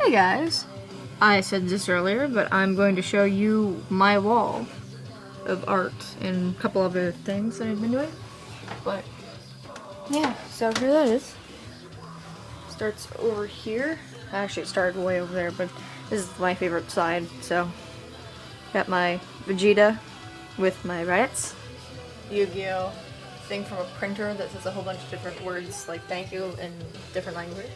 Hey guys, I said this earlier, but I'm going to show you my wall of art and a couple other things that I've been doing. But yeah, so here that is. Starts over here. Actually, it started way over there, but this is my favorite side. So got my Vegeta with my Raditz, Yu-Gi-Oh thing from a printer that says a whole bunch of different words like thank you in different language.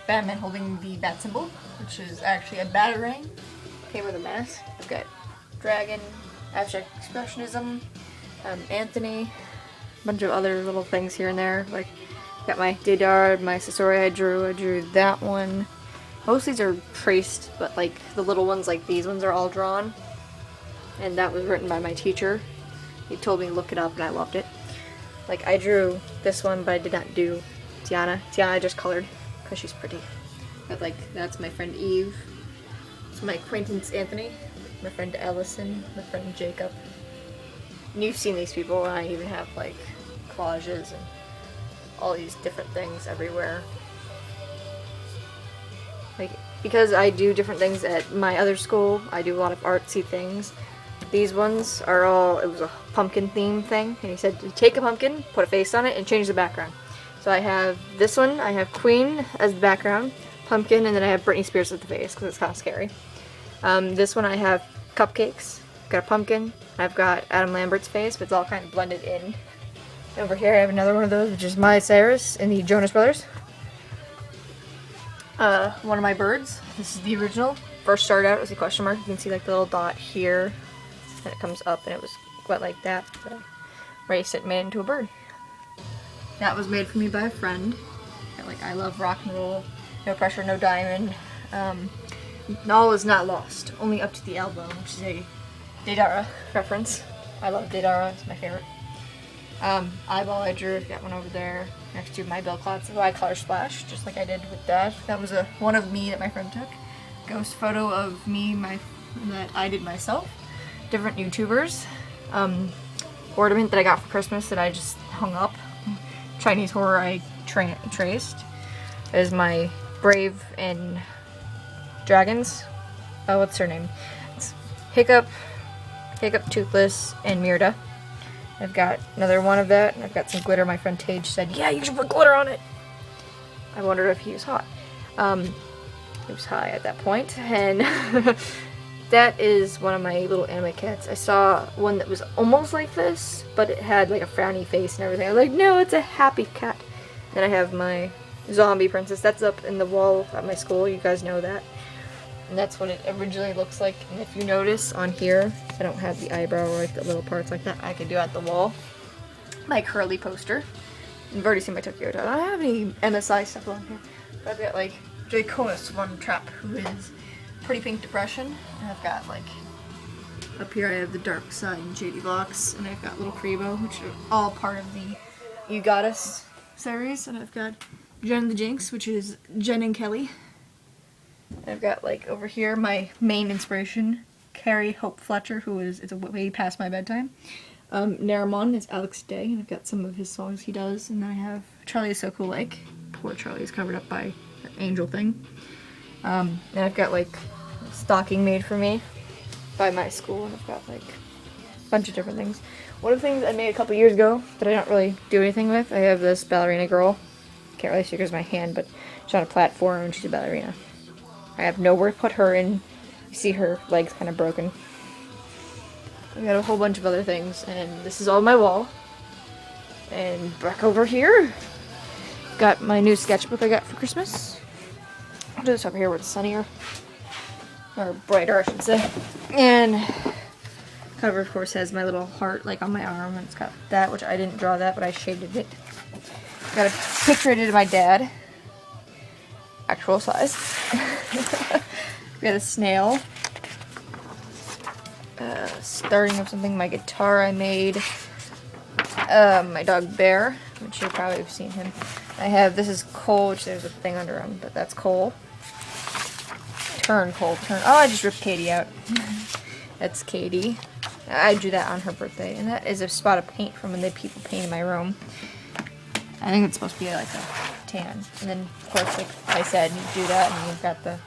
Batman holding the bat symbol, which is actually a batarang. Came with a mask. I've got Dragon, Abstract Expressionism, Anthony, a bunch of other little things here and there. Like, got my Deidara, my Sasori I drew that one. Most of these are traced, but like the little ones like these ones are all drawn. And that was written by my teacher. He told me to look it up and I loved it. Like, I drew this one, but I did not do Tiana. Tiana I just colored, because she's pretty. But like, that's my friend Eve. It's my acquaintance Anthony. My friend Allison. My friend Jacob. And you've seen these people, and I even have like collages and all these different things everywhere. Like, because I do different things at my other school, I do a lot of artsy things. These ones are all, it was a pumpkin theme thing, and he said take a pumpkin, put a face on it, and change the background. So I have this one, I have Queen as the background, pumpkin, and then I have Britney Spears as the face, because it's kind of scary. This one I have cupcakes, got a pumpkin, I've got Adam Lambert's face, but it's all kind of blended in. Over here I have another one of those, which is Miley Cyrus and the Jonas Brothers. One of my birds, this is the original. First started out as a question mark, you can see like the little dot here, and it comes up and it was wet like that, but I erased it and made it into a bird. That was made for me by a friend. Like, I love rock and roll, no pressure, no diamond. All is not lost, only up to the elbow, which is a Deidara reference. I love Deidara, it's my favorite. Eyeball I drew, got one over there next to my Bill Klotz by Color Splash, just like I did with that. That was one of me that my friend took. Ghost photo of me that I did myself. Different YouTubers. Ornament that I got for Christmas that I just hung up. Chinese horror I traced. Is my Brave and Dragons. Oh, what's her name? It's Hiccup, Toothless, and Mirda. I've got another one of that, and I've got some glitter. My friend Tage said, yeah, you should put glitter on it. I wondered if he was hot. He was high at that point, and that is one of my little anime cats. I saw one that was almost like this, but it had like a frowny face and everything. I was like, no, it's a happy cat. Then I have my zombie princess. That's up in the wall at my school. You guys know that. And that's what it originally looks like. And if you notice on here, I don't have the eyebrow or like the little parts like that. I could do at the wall. My curly poster. You've already seen my Tokyo Town. I don't have any MSI stuff on here. But I've got like J. Konis One Trap, who is Pretty Pink Depression. And I've got like, up here I have the Dark Side and JD Blocks. And I've got Little Kribo, which are all part of the You Got Us series. And I've got Jen and the Jinx, which is Jen and Kelly. I've got like over here my main inspiration, Carrie Hope Fletcher, who is it's way past my bedtime. Naramon is Alex Day, and I've got some of his songs he does. And then I have Charlie is So Cool Like. Poor Charlie is covered up by an angel thing. And I've got like a stocking made for me by my school, and I've got like a bunch of different things. One of the things I made a couple years ago that I don't really do anything with, I have this ballerina girl. Can't really see because my hand, but she's on a platform and she's a ballerina. I have nowhere to put her in. You see her legs kind of broken. I got a whole bunch of other things, and this is all my wall. And back over here, got my new sketchbook I got for Christmas. I'll do this over here where it's sunnier. Or brighter, I should say. And cover, of course, has my little heart like on my arm, and it's got that, which I didn't draw that, but I shaded it. Got a picture I did of my dad. Actual size. We got a snail. Starting of something, my guitar I made. My dog Bear, which you probably have seen him. I have, this is Cole, which there's a thing under him, but that's Cole. Cole. Oh, I just ripped Katie out. That's Katie. I drew that on her birthday, and that is a spot of paint from when the people painted my room. I think it's supposed to be like a tan. And then, of course, like I said, you do that, and you've got the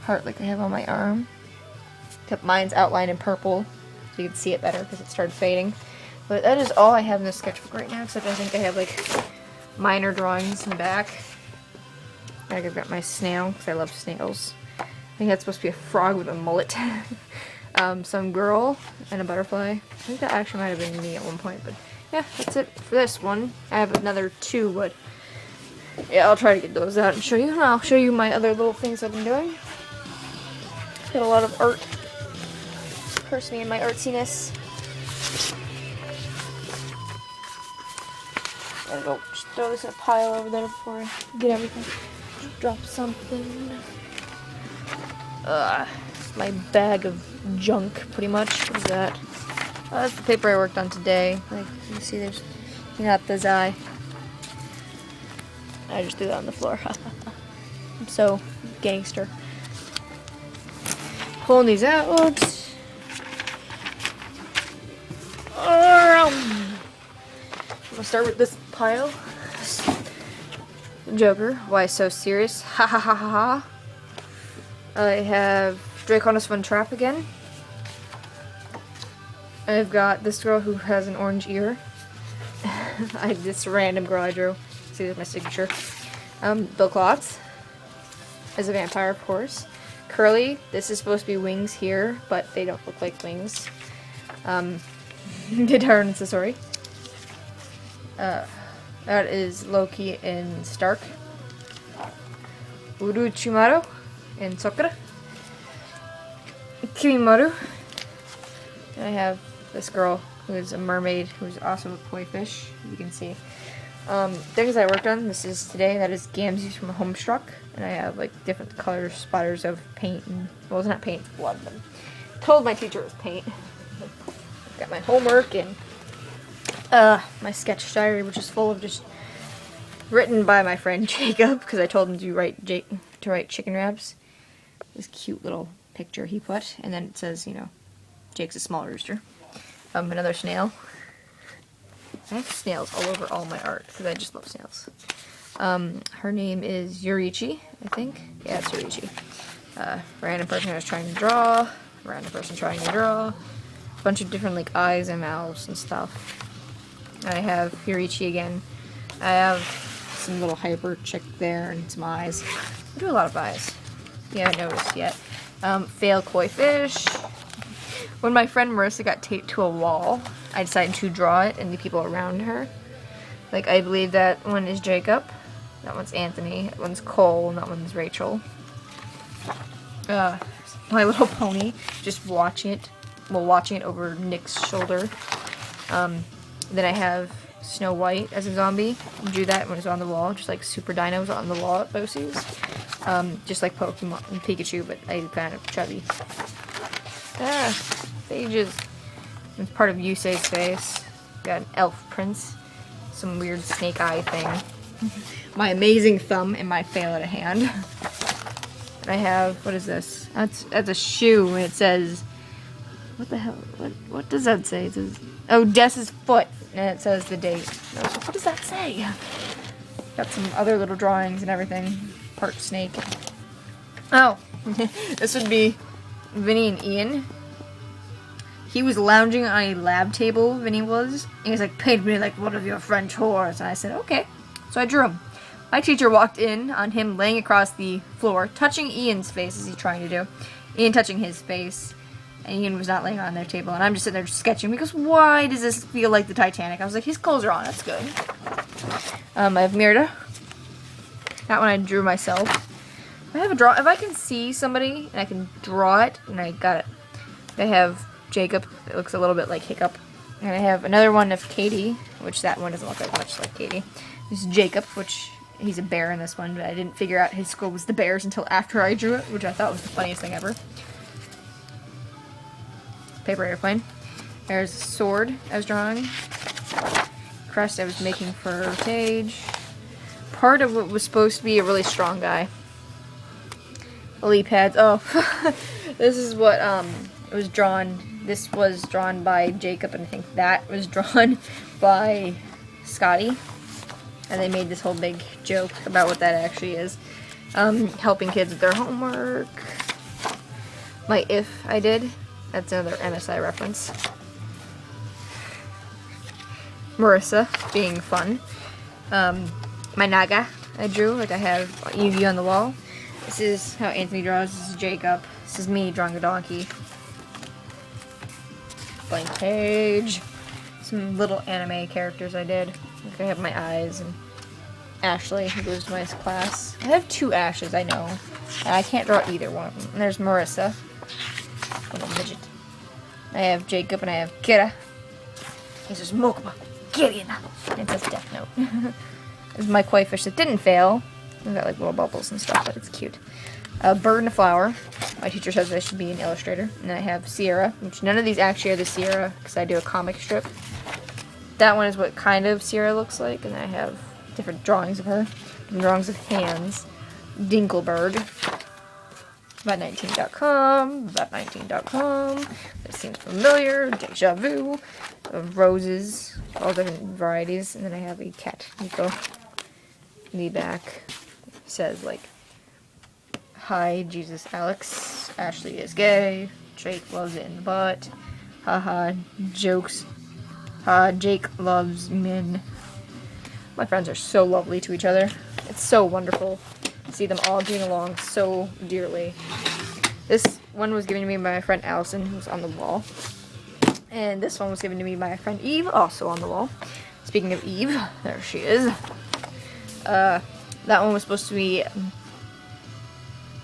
heart like I have on my arm. Except mine's outlined in purple, so you can see it better because it started fading. But that is all I have in this sketchbook right now, except I think I have like minor drawings in the back. I've got my snail, because I love snails. I think that's supposed to be a frog with a mullet. Some girl and a butterfly. I think that actually might have been me at one point, but yeah, that's it for this one. I have another 2, but yeah, I'll try to get those out and show you, and I'll show you my other little things I've been doing. Got a lot of art. Curse me and my artsiness. Gotta go just throw this in a pile over there before I get everything. Drop something. It's my bag of junk, pretty much. What is that? Oh, that's the paper I worked on today. Like, you see there's not this eye. I just threw that on the floor. I'm so gangster. Pulling these out. I'm gonna start with this pile. Joker. Why so serious? Ha ha ha ha ha. I have Draconis Von Trapp again. I've got this girl who has an orange ear. This random girl I drew. See, there's my signature. Bill Klotz as a vampire, of course. Curly. This is supposed to be wings here, but they don't look like wings. Guitar and Sasori. That is Loki and Stark. Uruchimaru and Sakura. Kimimaru. And I have this girl who is a mermaid who's also a koi fish, you can see. Things I worked on, this is today, that is Gamzees from Homestruck. And I have like different color splatters of paint and, well, it's not paint, it's blood, but I told my teacher it was paint. Got my homework and my sketch diary, which is full of just written by my friend Jacob, because I told him to write chicken wraps. This cute little picture he put, and then it says, you know, Jake's a small rooster. Another snail. I have snails all over all my art, because I just love snails. Her name is Yurichi, I think. Yeah, it's Yurichi. Random person I was trying to draw. Random person trying to draw. A bunch of different like eyes and mouths and stuff. I have Yurichi again. I have some little hyper chick there and some eyes. I do a lot of eyes. You haven't noticed yet. Fail koi fish. When my friend Marissa got taped to a wall, I decided to draw it and the people around her. Like, I believe that one is Jacob, that one's Anthony, that one's Cole, and that one's Rachel. My Little Pony, just watching it over Nick's shoulder. Then I have Snow White as a zombie. I drew that when it was on the wall, just like Super Dino was on the wall at Bosie's. Just like Pokemon and Pikachu, but I kind of chubby. Pages. It's part of Yusei's face. Got an elf prince. Some weird snake eye thing. My amazing thumb and my fail at a hand. And I have, what is this? That's a shoe, and it says, what the hell? What does that say? It says, oh, Jess's foot, and it says the date. What does that say? Got some other little drawings and everything. Part snake. Oh, this would be Vinny and Ian. He was lounging on a lab table, Vinny was. And he was like, paint me like one of your French whores. And I said, okay. So I drew him. My teacher walked in on him laying across the floor, touching Ian's face as he's trying to do. Ian touching his face. And Ian was not laying on their table. And I'm just sitting there sketching because why does this feel like the Titanic? I was like, his clothes are on. That's good. I have Mirda. That one I drew myself. I have a draw. If I can see somebody and I can draw it, and I got it. I have Jacob. It looks a little bit like Hiccup. And I have another one of Katie, which that one doesn't look like much like Katie. This is Jacob, which he's a bear in this one, but I didn't figure out his school was the bears until after I drew it, which I thought was the funniest thing ever. Paper airplane. There's a sword I was drawing. Crest I was making for Sage. Part of what was supposed to be a really strong guy. Lily pads. Oh, this is what it was drawn. This was drawn by Jacob, and I think that was drawn by Scotty. And they made this whole big joke about what that actually is. Helping kids with their homework. My If I did. That's another MSI reference. Marissa being fun. My Naga I drew, like I have Yugi on the wall. This is how Anthony draws. This is Jacob. This is me drawing a donkey. Blank page. Some little anime characters I did. Like I have my eyes and Ashley, who goes to my class. I have 2 Ashes, I know. And I can't draw either one of them. And there's Marissa. Little midget. I have Jacob and I have Kira. He says, Mokuba, Kirina. And it says Death Note. This is my koi fish that didn't fail. I've got like little bubbles and stuff, but it's cute. A bird and a flower. My teacher says I should be an illustrator. And then I have Sierra, which none of these actually are the Sierra, because I do a comic strip. That one is what kind of Sierra looks like, and I have different drawings of her. Different drawings of hands. Dinkelberg. About19.com. About19.com. This seems familiar. Deja vu. Of roses. All different varieties. And then I have a cat, Nico. In the back. It says, like, hi, Jesus Alex. Ashley is gay. Jake loves it in the butt. Haha. Jokes. Jake loves men. My friends are so lovely to each other. It's so wonderful to see them all getting along so dearly. This one was given to me by my friend Allison, who's on the wall. And this one was given to me by my friend Eve, also on the wall. Speaking of Eve, there she is. That one was supposed to be...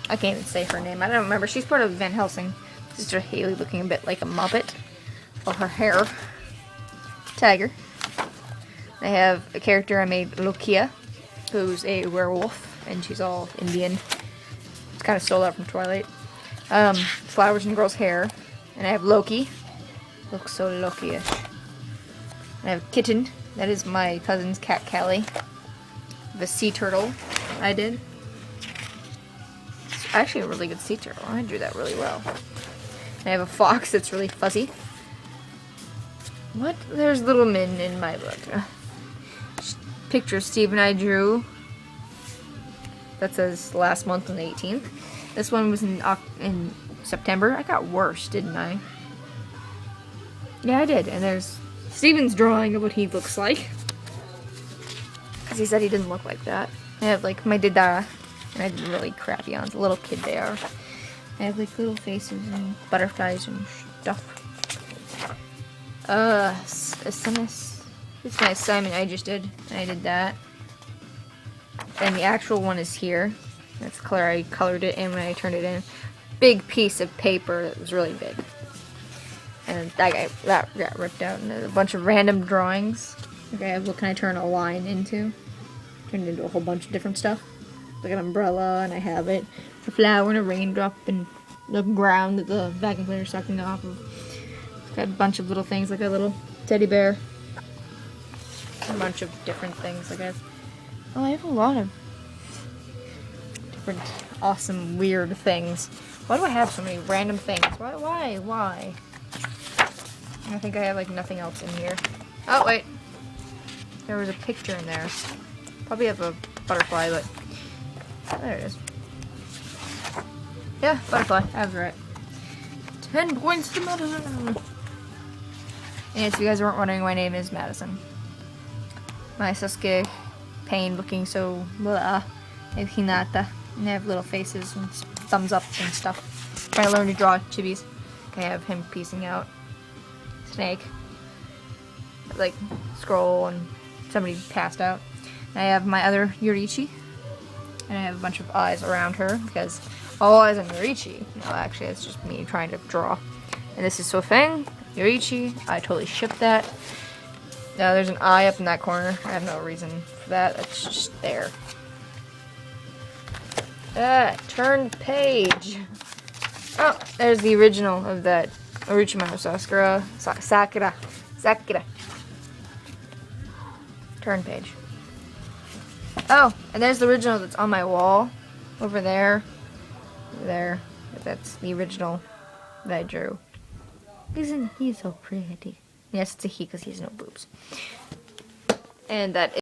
I can't even say her name. I don't remember. She's part of Van Helsing. Sister Haley, looking a bit like a Muppet. Well, her hair. Tiger. I have a character I made, Lokia, who's a werewolf, and she's all Indian. It's kind of stole that from Twilight. Flowers and girl's hair. And I have Loki. Looks so Loki-ish. I have Kitten. That is my cousin's cat, Callie. The sea turtle I did. It's actually a really good sea turtle. I drew that really well. And I have a fox that's really fuzzy. What? There's little Min in my book. Picture Steve and I drew. That says last month on the 18th. This one was in September. I got worse, didn't I? Yeah, I did. And there's Steven's drawing of what he looks like. Because he said he didn't look like that. I have like my Didara. And I did really crappy on. It's a little kid they are. I have like little faces and butterflies and stuff. SMS. It's my assignment I just did. I did that. And the actual one is here. That's the color I colored it in when I turned it in. Big piece of paper that was really big. And that got ripped out. And there's a bunch of random drawings. Okay, what can I turn a line into? Turn it into a whole bunch of different stuff. Like an umbrella, and I have it. A flower and a raindrop and the ground that the vacuum cleaner is sucking off of. It's got a bunch of little things, like a little teddy bear. A bunch of different things, I guess. Oh, I have a lot of different awesome, weird things. Why do I have so many random things? Why? I think I have, like, nothing else in here. Oh, wait. There was a picture in there. Probably have a butterfly, but... there it is. Yeah, butterfly. I was right. 10 points to Madison. And if you guys weren't wondering, my name is Madison. My Sasuke Pain looking so blah. I have Hinata. And they have little faces and thumbs up and stuff. Trying to learn to draw chibis. I have him piecing out. Snake. Like, scroll and somebody passed out. And I have my other Yoriichi. And I have a bunch of eyes around her because all eyes on Yoriichi. No, actually, it's just me trying to draw. And this is Sofeng, Yoriichi. I totally shipped that. Now there's an eye up in that corner. I have no reason for that. It's just there. Turn page. Oh, there's the original of that Orochimaru Sakura. Turn page. Oh, and there's the original that's on my wall. Over there. There. That's the original that I drew. Isn't he so pretty? Yes, it's a he because he has no boobs. And that